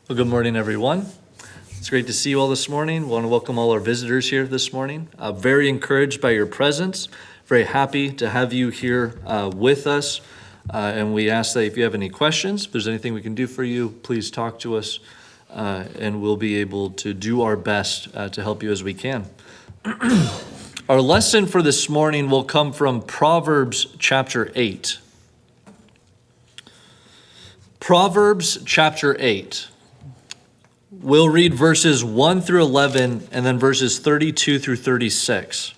Well, good morning, everyone. It's great to see you all this morning. I want to welcome all our visitors here this morning. Very encouraged by your presence. Very happy to have you here with us. And we ask that if you have any questions, if there's anything we can do for you, please talk to us, and we'll be able to do our best to help you as we can. Our lesson for this morning will come from Proverbs Chapter 8. Proverbs Chapter 8. We'll read verses 1 through 11 and then verses 32 through 36.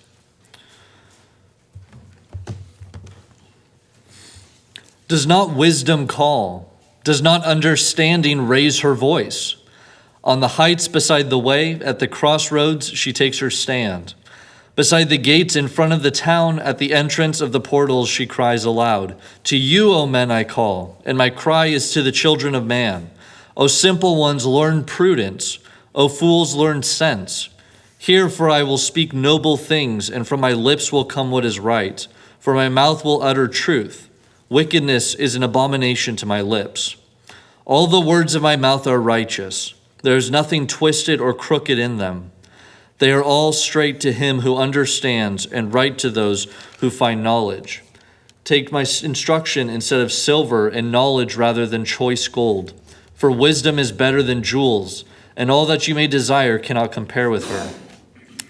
Does not wisdom call? Does not understanding raise her voice? On the heights beside the way, at the crossroads, she takes her stand. Beside the gates in front of the town, at the entrance of the portals, she cries aloud. To you, O men, I call, and my cry is to the children of man. O simple ones, learn prudence. O fools, learn sense. Hear, for I will speak noble things, and from my lips will come what is right. For my mouth will utter truth. Wickedness is an abomination to my lips. All the words of my mouth are righteous. There is nothing twisted or crooked in them. They are all straight to him who understands, and right to those who find knowledge. Take my instruction instead of silver, and knowledge rather than choice gold. For wisdom is better than jewels, and all that you may desire cannot compare with her.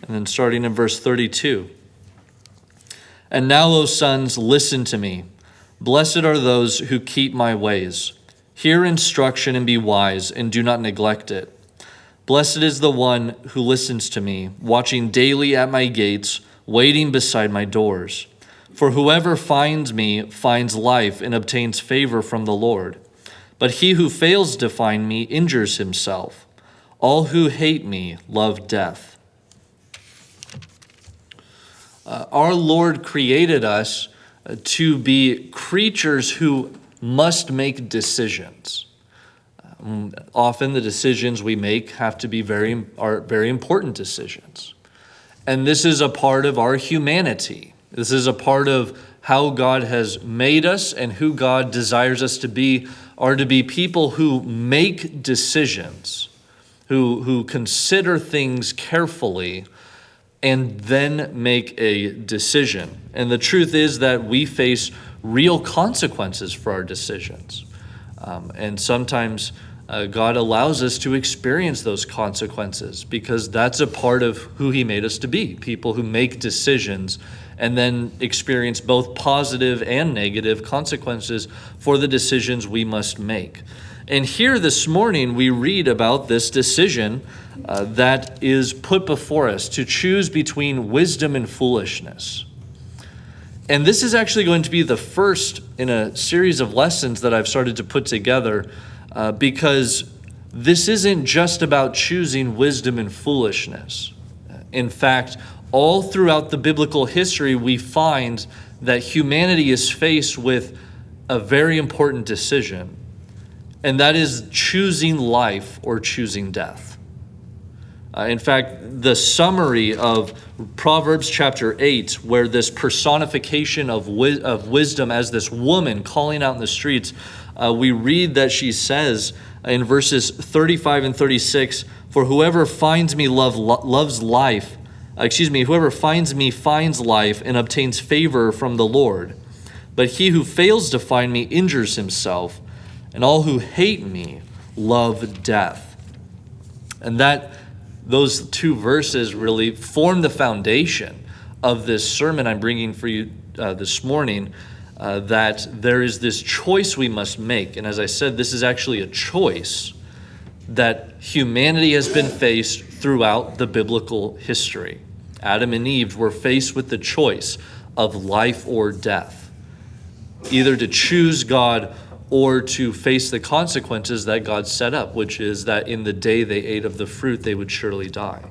And then starting in verse 32. And now, O sons, listen to me. Blessed are those who keep my ways. Hear instruction and be wise, and do not neglect it. Blessed is the one who listens to me, watching daily at my gates, waiting beside my doors. For whoever finds me finds life and obtains favor from the Lord. But he who fails to find me injures himself. All who hate me love death. Our Lord created us to be creatures who must make decisions. Often the decisions we make have to be very important decisions. And this is a part of our humanity. This is a part of how God has made us and who God desires us to be, are to be people who make decisions, who consider things carefully and then make a decision. And the truth is that we face real consequences for our decisions. And sometimes God allows us to experience those consequences because that's a part of who he made us to be, people who make decisions and then experience both positive and negative consequences for the decisions we must make. And here this morning, we read about this decision that is put before us to choose between wisdom and foolishness. And this is actually going to be the first in a series of lessons that I've started to put together because this isn't just about choosing wisdom and foolishness. In fact, all throughout the biblical history, we find that humanity is faced with a very important decision, and that is choosing life or choosing death. In fact, the summary of Proverbs Chapter 8, where this personification of wisdom as this woman calling out in the streets, we read that she says in verses 35 and 36, "For whoever finds me loves life. Whoever finds me finds life and obtains favor from the Lord. But he who fails to find me injures himself, and all who hate me love death." And those two verses really form the foundation of this sermon I'm bringing for you this morning, that there is this choice we must make. And as I said, this is actually a choice that humanity has been faced throughout the biblical history. Adam and Eve were faced with the choice of life or death, either to choose God or to face the consequences that God set up, which is that in the day they ate of the fruit, they would surely die.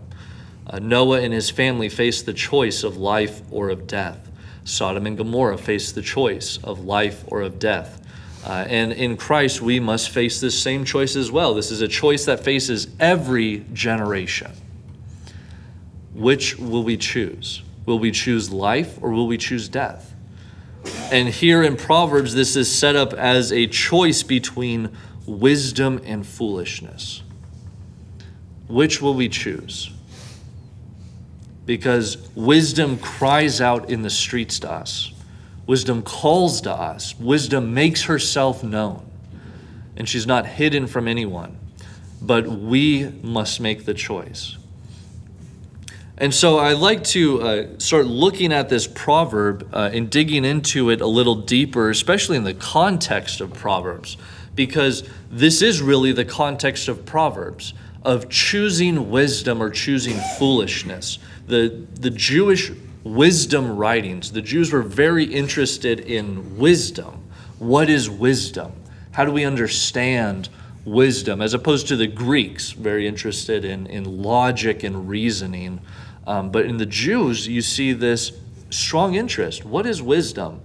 Noah and his family faced the choice of life or of death. Sodom and Gomorrah faced the choice of life or of death. And in Christ, we must face this same choice as well. This is a choice that faces every generation. Which will we choose? Will we choose life or will we choose death? And here in Proverbs, this is set up as a choice between wisdom and foolishness. Which will we choose? Because wisdom cries out in the streets to us. Wisdom calls to us. Wisdom makes herself known. And she's not hidden from anyone. But we must make the choice. And so I like to start looking at this proverb and digging into it a little deeper, especially in the context of Proverbs, because this is really the context of Proverbs, of choosing wisdom or choosing foolishness. The Jewish wisdom writings, the Jews were very interested in wisdom. What is wisdom? How do we understand wisdom? As opposed to the Greeks, very interested in logic and reasoning. But in the Jews, you see this strong interest. What is wisdom?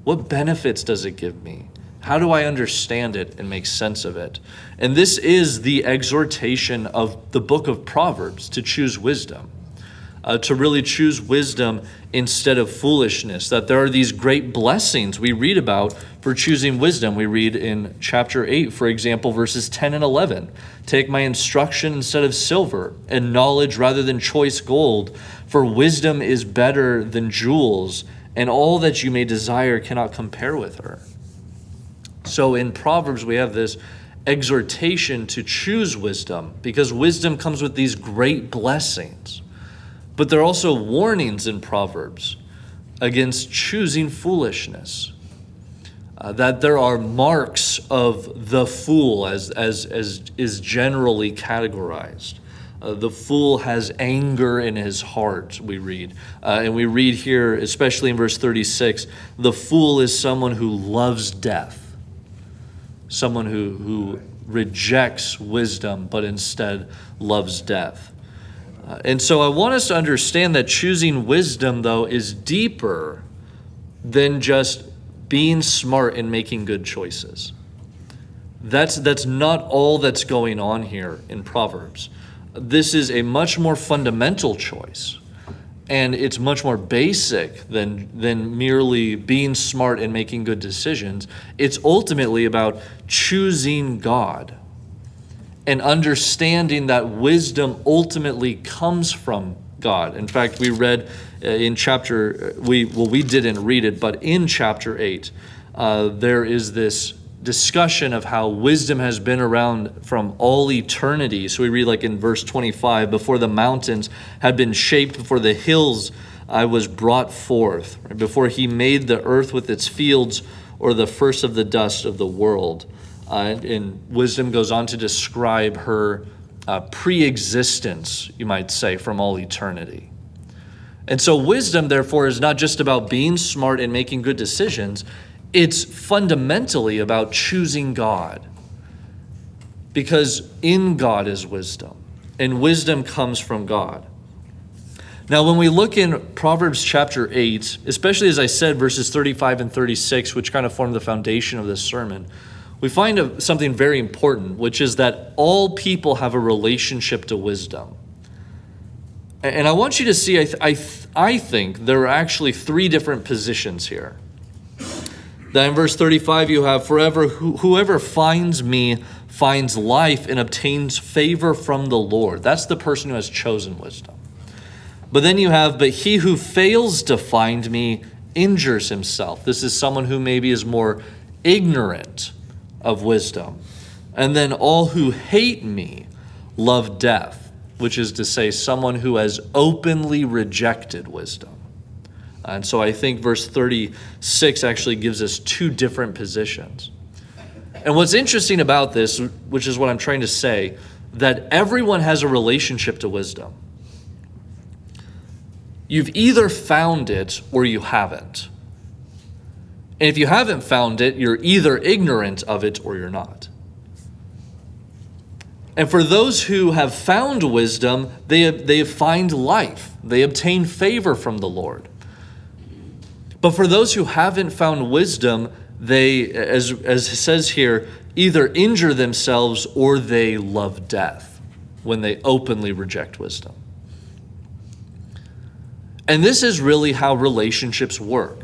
What benefits does it give me? How do I understand it and make sense of it? And this is the exhortation of the book of Proverbs, to choose wisdom. To really choose wisdom instead of foolishness, that there are these great blessings we read about for choosing wisdom. We read in chapter 8, for example, verses 10 and 11. Take my instruction instead of silver, and knowledge rather than choice gold, for wisdom is better than jewels, and all that you may desire cannot compare with her. So in Proverbs, we have this exhortation to choose wisdom, because wisdom comes with these great blessings. But there are also warnings in Proverbs against choosing foolishness. That there are marks of the fool, as is generally categorized. The fool has anger in his heart, we read. And we read here, especially in verse 36, the fool is someone who loves death. Someone who rejects wisdom, but instead loves death. And so I want us to understand that choosing wisdom, though, is deeper than just being smart and making good choices. That's not all that's going on here in Proverbs. This is a much more fundamental choice, and it's much more basic than merely being smart and making good decisions. It's ultimately about choosing God and understanding that wisdom ultimately comes from God. In fact, we read in we didn't read it, but in chapter 8, there is this discussion of how wisdom has been around from all eternity. So we read like in verse 25, before the mountains had been shaped, before the hills I was brought forth, right? Before he made the earth with its fields, or the first of the dust of the world. And wisdom goes on to describe her pre-existence, you might say, from all eternity. And so wisdom, therefore, is not just about being smart and making good decisions. It's fundamentally about choosing God. Because in God is wisdom, and wisdom comes from God. Now, when we look in Proverbs chapter 8, especially as I said, verses 35 and 36, which kind of form the foundation of this sermon, we find something very important, which is that all people have a relationship to wisdom. And I want you to see, I think there are actually three different positions here. That in verse 35 you have, whoever finds me finds life and obtains favor from the Lord. That's the person who has chosen wisdom. But then you have, but he who fails to find me injures himself. This is someone who maybe is more ignorant of wisdom. And then all who hate me love death, which is to say someone who has openly rejected wisdom. And so I think verse 36 actually gives us two different positions. And what's interesting about this, which is what I'm trying to say, that everyone has a relationship to wisdom. You've either found it or you haven't. And if you haven't found it, you're either ignorant of it or you're not. And for those who have found wisdom, they find life. They obtain favor from the Lord. But for those who haven't found wisdom, they, as it says here, either injure themselves or they love death when they openly reject wisdom. And this is really how relationships work.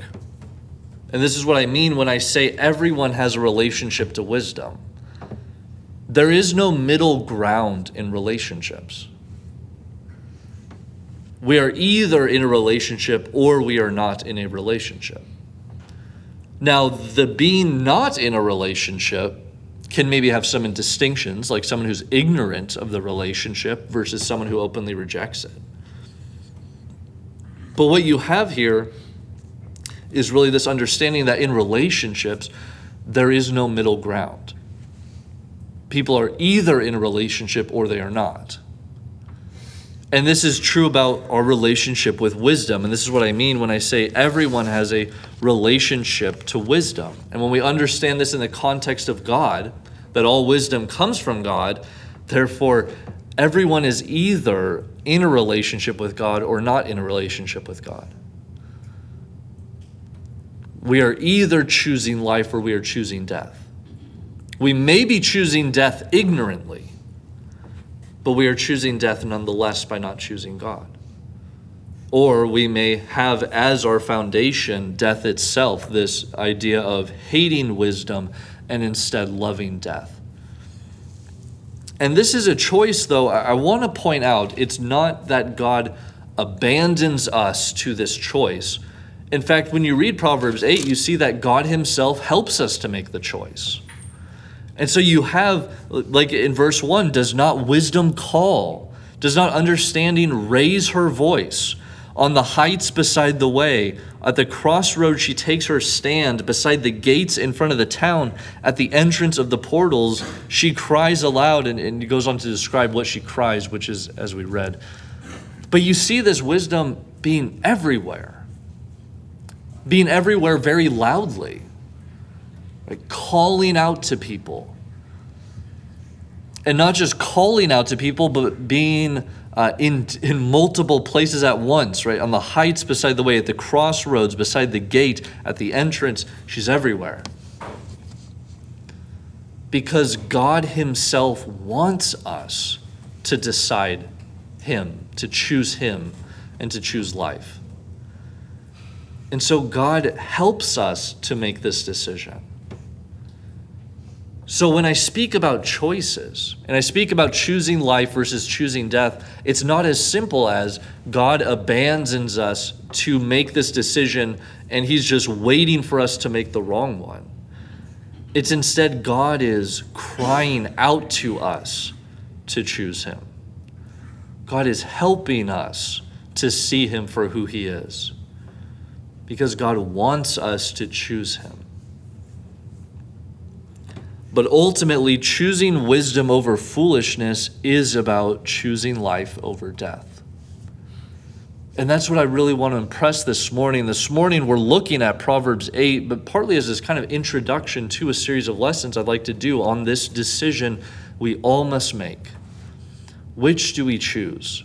And this is what I mean when I say everyone has a relationship to wisdom. There is no middle ground in relationships. We are either in a relationship or we are not in a relationship. Now, the being not in a relationship can maybe have some distinctions, like someone who's ignorant of the relationship versus someone who openly rejects it. But what you have here is really this understanding that in relationships, there is no middle ground. People are either in a relationship or they are not. And this is true about our relationship with wisdom. And this is what I mean when I say everyone has a relationship to wisdom. And when we understand this in the context of God, that all wisdom comes from God, therefore, everyone is either in a relationship with God or not in a relationship with God. We are either choosing life or we are choosing death. We may be choosing death ignorantly, but we are choosing death nonetheless by not choosing God. Or we may have as our foundation death itself, this idea of hating wisdom and instead loving death. And this is a choice, though, I want to point out, it's not that God abandons us to this choice. In fact, when you read Proverbs 8, you see that God himself helps us to make the choice. And so you have, like in verse 1, does not wisdom call? Does not understanding raise her voice? On the heights beside the way, at the crossroads she takes her stand, beside the gates in front of the town, at the entrance of the portals, she cries aloud, and he goes on to describe what she cries, which is as we read. But you see this wisdom being everywhere very loudly, like calling out to people. And not just calling out to people, but being in multiple places at once, right? On the heights beside the way, at the crossroads, beside the gate, at the entrance, she's everywhere. Because God himself wants us to decide him, to choose him, and to choose life. And so God helps us to make this decision. So when I speak about choices, and I speak about choosing life versus choosing death, it's not as simple as God abandons us to make this decision and he's just waiting for us to make the wrong one. It's instead God is crying out to us to choose him. God is helping us to see him for who he is, because God wants us to choose him. But ultimately, choosing wisdom over foolishness is about choosing life over death. And that's what I really want to impress this morning. This morning, we're looking at Proverbs 8, but partly as this kind of introduction to a series of lessons I'd like to do on this decision we all must make. Which do we choose?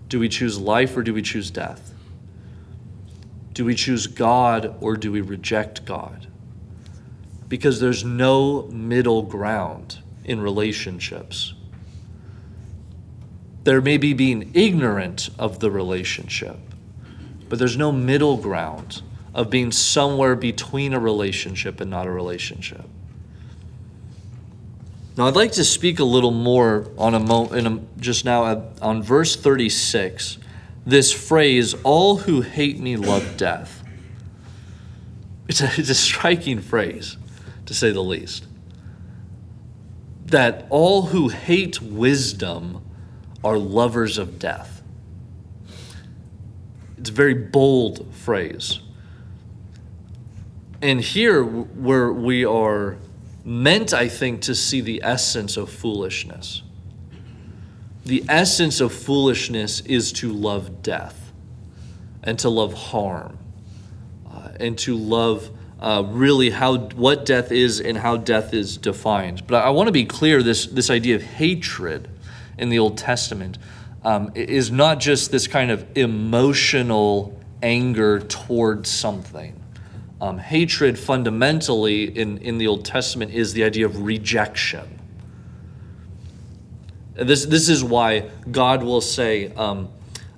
Do we choose life or do we choose death? Do we choose God or do we reject God? Because there's no middle ground in relationships. There may be being ignorant of the relationship, but there's no middle ground of being somewhere between a relationship and not a relationship. Now, I'd like to speak a little more just now on verse 36, this phrase, all who hate me love death. It's a striking phrase, to say the least. That all who hate wisdom are lovers of death. It's a very bold phrase. And here where we are meant, I think, to see the essence of foolishness. The essence of foolishness is to love death and to love harm and to love really what death is and how death is defined. But I want to be clear, this idea of hatred in the Old Testament is not just this kind of emotional anger towards something. Hatred fundamentally in the Old Testament is the idea of rejection. This is why God will say,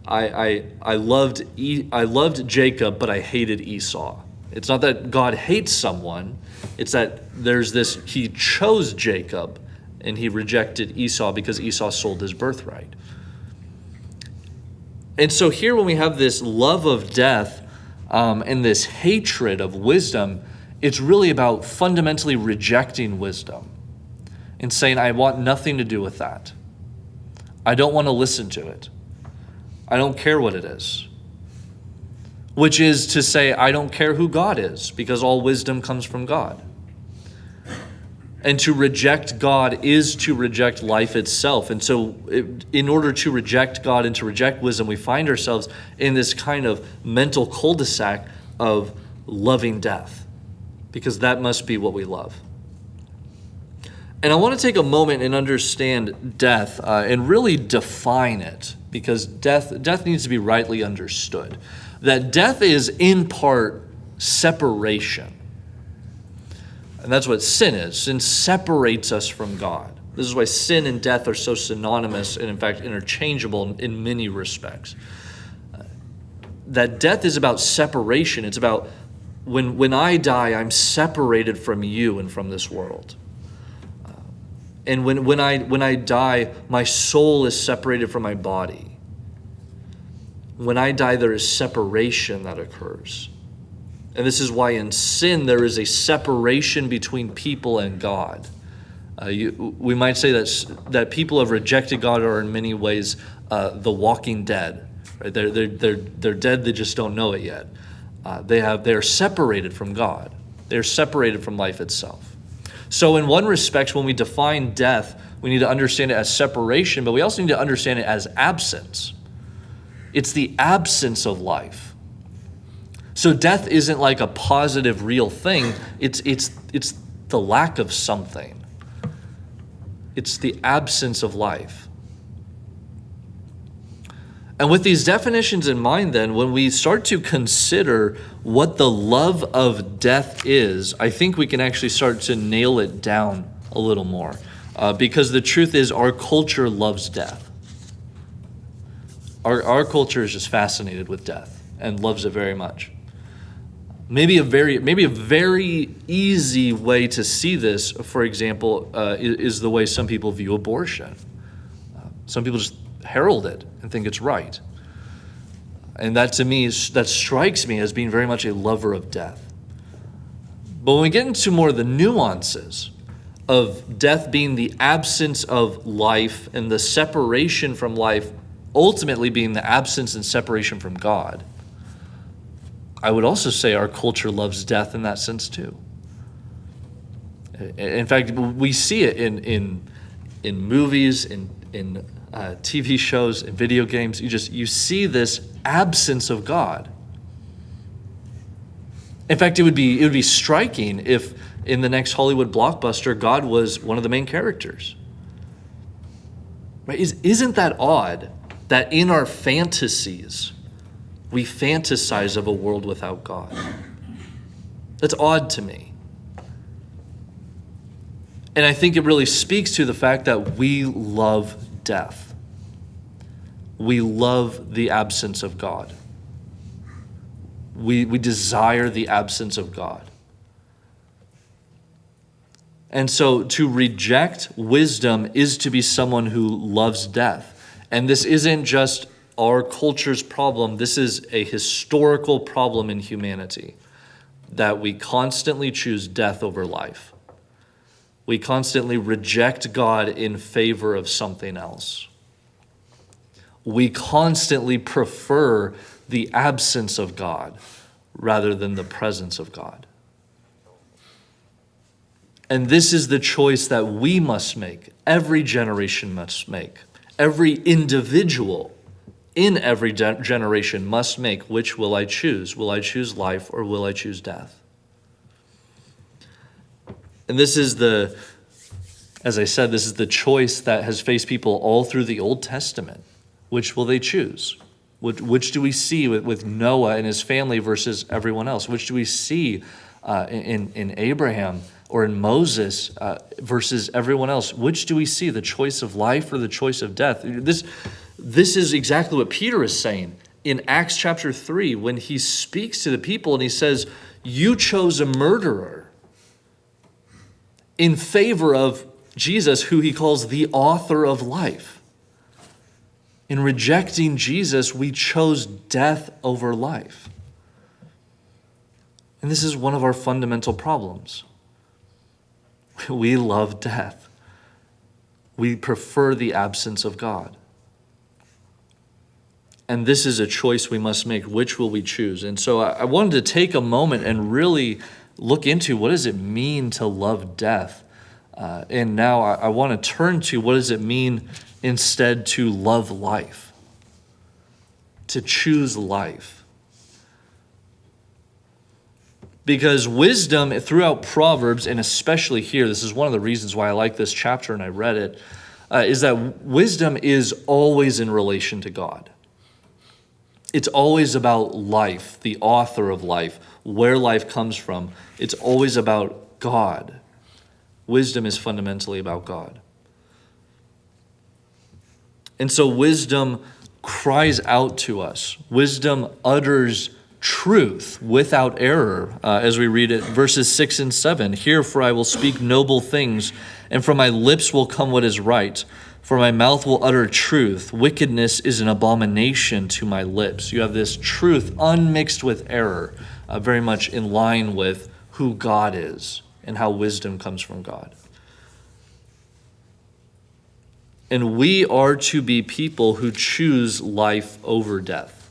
I loved Jacob, but I hated Esau. It's not that God hates someone, it's that there's this, he chose Jacob and he rejected Esau because Esau sold his birthright. And so here when we have this love of death and this hatred of wisdom, it's really about fundamentally rejecting wisdom and saying, I want nothing to do with that. I don't want to listen to it. I don't care what it is. Which is to say, I don't care who God is, because all wisdom comes from God. And to reject God is to reject life itself. And so in order to reject God and to reject wisdom, we find ourselves in this kind of mental cul-de-sac of loving death, because that must be what we love. And I want to take a moment and understand death and really define it, because death needs to be rightly understood. That death is in part separation. And that's what sin is. Sin separates us from God. This is why sin and death are so synonymous and, in fact, interchangeable in many respects. That death is about separation. It's about when I die, I'm separated from you and from this world. And when I die, my soul is separated from my body. When I die, there is separation that occurs. And this is why in sin there is a separation between people and God. We might say that people who have rejected God are in many ways the walking dead. Right? They're dead, they just don't know it yet. They're separated from God. They're separated from life itself. So in one respect, when we define death, we need to understand it as separation, but we also need to understand it as absence. It's the absence of life. So death isn't like a positive, real thing. It's the lack of something. It's the absence of life. And with these definitions in mind, then, when we start to consider what the love of death is, I think we can actually start to nail it down a little more. Because the truth is, our culture loves death. Our culture is just fascinated with death and loves it very much. Maybe a very easy way to see this, for example, is the way some people view abortion. Some people just herald it and think it's right. And that to me, that strikes me as being very much a lover of death. But when we get into more of the nuances of death being the absence of life and the separation from life ultimately being the absence and separation from God, I would also say our culture loves death in that sense too. In fact, we see it in movies, in TV shows, in video games. You see this absence of God. In fact, it would be striking if in the next Hollywood blockbuster, God was one of the main characters. Right? Isn't that odd that in our fantasies, we fantasize of a world without God? That's odd to me. And I think it really speaks to the fact that we love death. We love the absence of God. We desire the absence of God. And so to reject wisdom is to be someone who loves death. And this isn't just our culture's problem. This is a historical problem in humanity, that we constantly choose death over life. We constantly reject God in favor of something else. We constantly prefer the absence of God rather than the presence of God. And this is the choice that we must make, every generation must make, every individual in every generation must make. Which will I choose? Will I choose life or will I choose death? And this is as I said, this is the choice that has faced people all through the Old Testament. Which will they choose? Which do we see with Noah and his family versus everyone else? Which do we see in Abraham or in Moses versus everyone else? Which do we see, the choice of life or the choice of death? This is exactly what Peter is saying in Acts chapter 3 when he speaks to the people and he says, you chose a murderer in favor of Jesus, who he calls the author of life. In rejecting Jesus, we chose death over life. And this is one of our fundamental problems. We love death. We prefer the absence of God. And this is a choice we must make. Which will we choose? And so I wanted to take a moment and really look into what does it mean to love death. And now I want to turn to what does it mean instead to love life, to choose life. Because wisdom throughout Proverbs, and especially here, this is one of the reasons why I like this chapter and I read it, is that wisdom is always in relation to God. It's always about life, the author of life, where life comes from. It's always about God. Wisdom is fundamentally about God. And so wisdom cries out to us. Wisdom utters truth without error, as we read it, verses 6 and 7. Hear, for I will speak noble things, and from my lips will come what is right. For my mouth will utter truth. Wickedness is an abomination to my lips. You have this truth unmixed with error, very much in line with who God is and how wisdom comes from God. And we are to be people who choose life over death.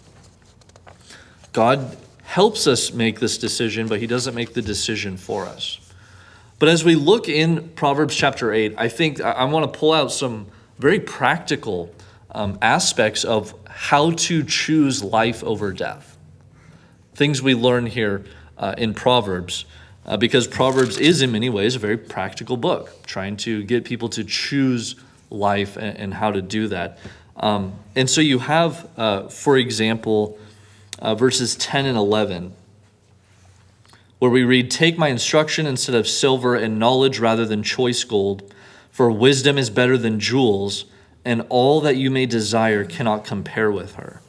God helps us make this decision, but he doesn't make the decision for us. But as we look in Proverbs chapter 8, I think I want to pull out some very practical aspects of how to choose life over death. Things we learn here in Proverbs, because Proverbs is in many ways a very practical book, trying to get people to choose life and how to do that. And so you have, for example, verses 10 and 11, where we read, take my instruction instead of silver and knowledge rather than choice gold, for wisdom is better than jewels, and all that you may desire cannot compare with her.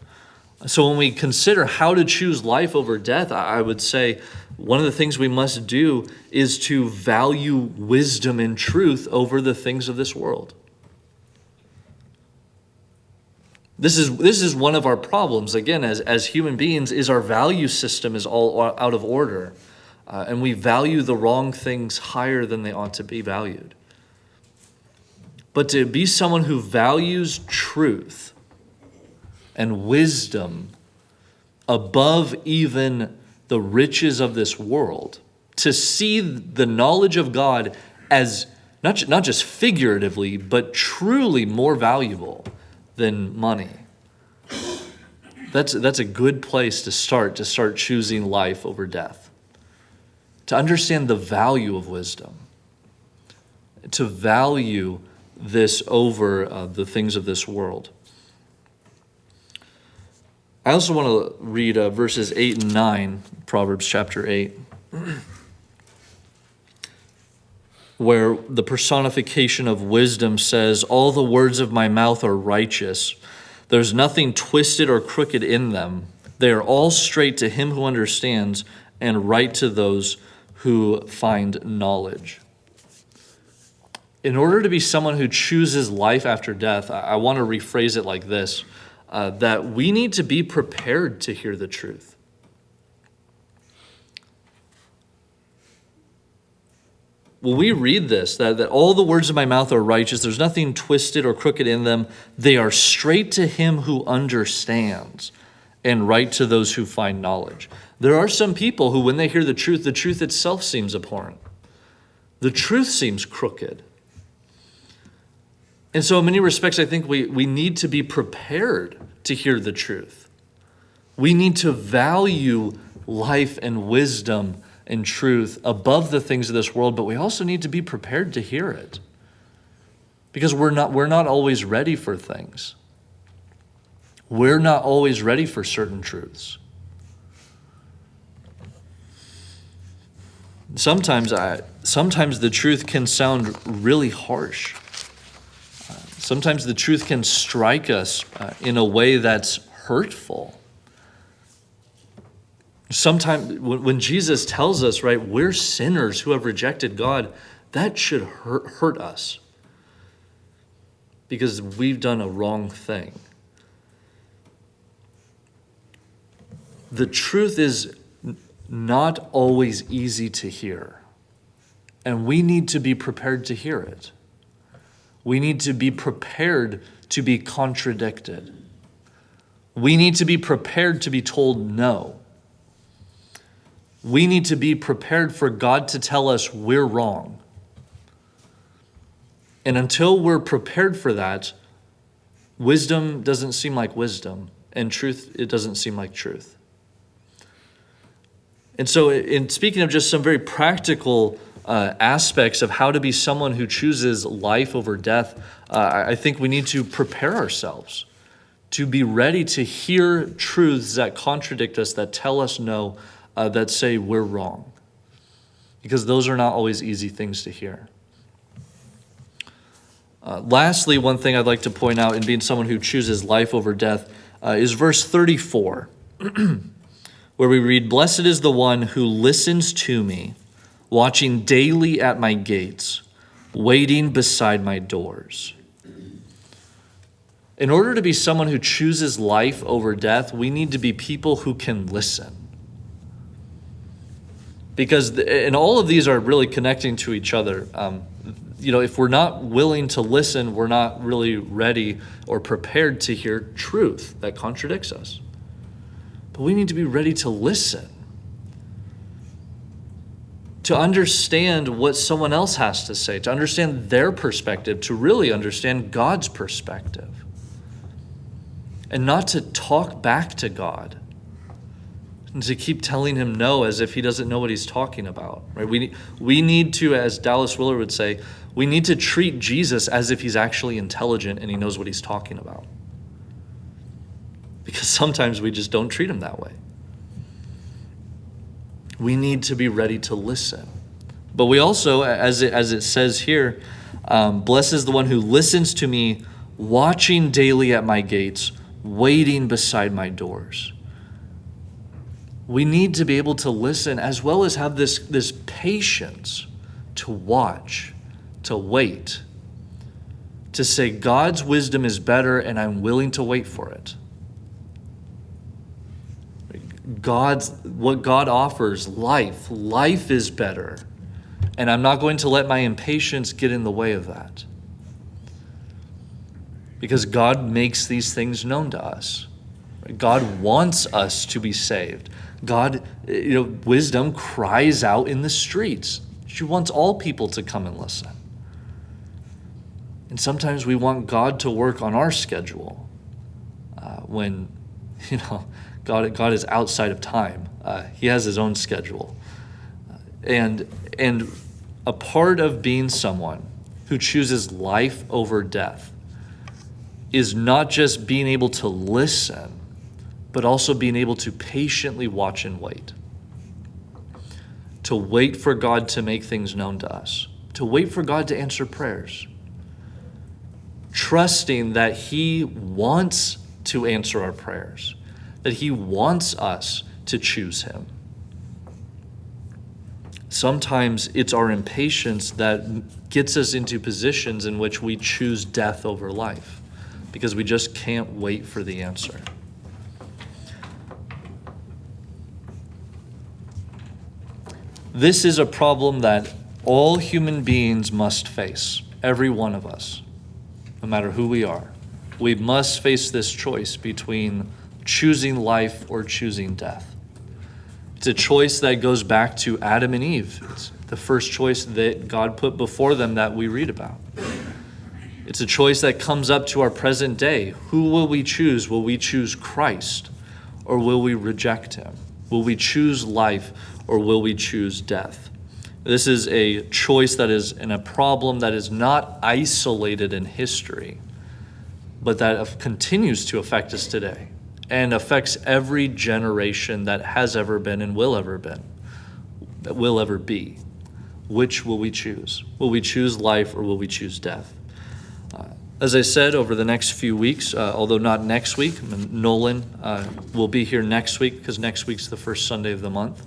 So when we consider how to choose life over death, I would say one of the things we must do is to value wisdom and truth over the things of this world. This is one of our problems, again, as human beings, is our value system is all out of order. And we value the wrong things higher than they ought to be valued. But to be someone who values truth and wisdom above even the riches of this world, to see the knowledge of God as not just figuratively, but truly more valuable than money. That's a good place to start choosing life over death. To understand the value of wisdom. To value this over the things of this world. I also want to read verses 8 and 9, Proverbs chapter 8, where the personification of wisdom says, all the words of my mouth are righteous. There's nothing twisted or crooked in them. They are all straight to him who understands and right to those who find knowledge. In order to be someone who chooses life after death, I want to rephrase it like this, that we need to be prepared to hear the truth. When we read this, that all the words of my mouth are righteous, there's nothing twisted or crooked in them, they are straight to him who understands and right to those who find knowledge. There are some people who, when they hear the truth itself seems abhorrent. The truth seems crooked. And so in many respects, I think we need to be prepared to hear the truth. We need to value life and wisdom and truth above the things of this world, but we also need to be prepared to hear it. Because we're not always ready for things. We're not always ready for certain truths. Sometimes the truth can sound really harsh. Sometimes the truth can strike us in a way that's hurtful. Sometimes when Jesus tells us, right, we're sinners who have rejected God, that should hurt us because we've done a wrong thing. The truth is not always easy to hear, and we need to be prepared to hear it. We need to be prepared to be contradicted. We need to be prepared to be told no. We need to be prepared for God to tell us we're wrong. And until we're prepared for that, wisdom doesn't seem like wisdom, and truth, it doesn't seem like truth. And so in speaking of just some very practical aspects of how to be someone who chooses life over death, I think we need to prepare ourselves to be ready to hear truths that contradict us, that tell us no, that say we're wrong. Because those are not always easy things to hear. Lastly, one thing I'd like to point out in being someone who chooses life over death is verse 34. Where we read, "Blessed is the one who listens to me, watching daily at my gates, waiting beside my doors." In order to be someone who chooses life over death, we need to be people who can listen. Because, and all of these are really connecting to each other. If we're not willing to listen, we're not really ready or prepared to hear truth that contradicts us. But we need to be ready to listen, to understand what someone else has to say, to understand their perspective, to really understand God's perspective, and not to talk back to God and to keep telling him no as if he doesn't know what he's talking about. Right? We need to, as Dallas Willard would say, we need to treat Jesus as if he's actually intelligent and he knows what he's talking about. Because sometimes we just don't treat him that way. We need to be ready to listen. But we also, as it says here, blessed is the one who listens to me, watching daily at my gates, waiting beside my doors. We need to be able to listen as well as have this patience to watch, to wait, to say God's wisdom is better and I'm willing to wait for it. What God offers, life is better. And I'm not going to let my impatience get in the way of that. Because God makes these things known to us. God wants us to be saved. God, wisdom cries out in the streets. She wants all people to come and listen. And sometimes we want God to work on our schedule when, God is outside of time. He has his own schedule. And a part of being someone who chooses life over death is not just being able to listen, but also being able to patiently watch and wait. To wait for God to make things known to us. To wait for God to answer prayers. Trusting that he wants to answer our prayers. That he wants us to choose him. Sometimes it's our impatience that gets us into positions in which we choose death over life because we just can't wait for the answer. This is a problem that all human beings must face, every one of us, no matter who we are. We must face this choice between choosing life or choosing death. It's a choice that goes back to Adam and Eve. It's the first choice that God put before them that we read about. It's a choice that comes up to our present day. Who will we choose? Will we choose Christ or will we reject him? Will we choose life or will we choose death? This is a choice that is in a problem that is not isolated in history, but that continues to affect us today. And affects every generation that has ever been and will ever be. Which will we choose? Will we choose life or will we choose death? As I said, over the next few weeks, although not next week, Nolan will be here next week because next week's the first Sunday of the month.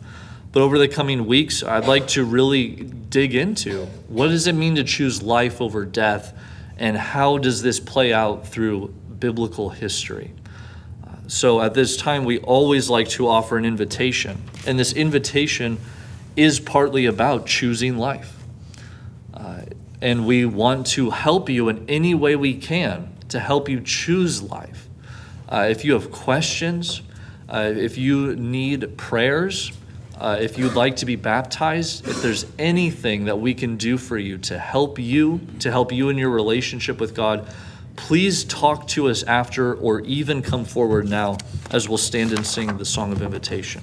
But over the coming weeks, I'd like to really dig into what does it mean to choose life over death, and how does this play out through biblical history? So at this time, we always like to offer an invitation, and this invitation is partly about choosing life. And we want to help you in any way we can to help you choose life. If you have questions, if you need prayers, if you'd like to be baptized, if there's anything that we can do for you to help you in your relationship with God, please talk to us after, or even come forward now as we'll stand and sing the song of invitation.